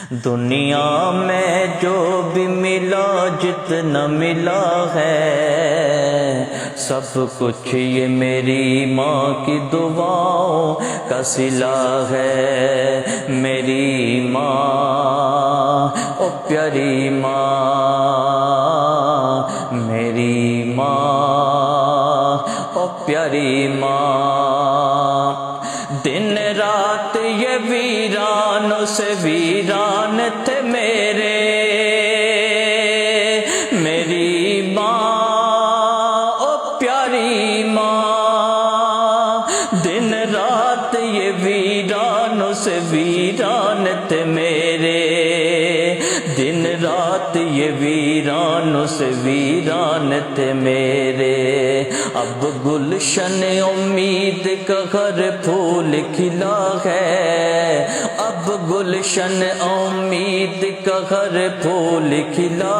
دنیا میں جو بھی ملا جتنا ملا ہے سب کچھ یہ میری ماں کی دعاؤں کا صلہ ہے۔ میری ماں او پیاری ماں، میری ماں او پیاری ماں، دن رات یہ ویرانوں سے ویران تھے میرے، میری ماں او پیاری ماں، دن رات یہ ویرانوں سے ویران تھے میرے، دن رات یہ ویرانوں سے ویران تھے میرے۔ اب گلشن امید کا گھر پھول کھلا ہے، اب گلشن امید کا گھر پھول کھلا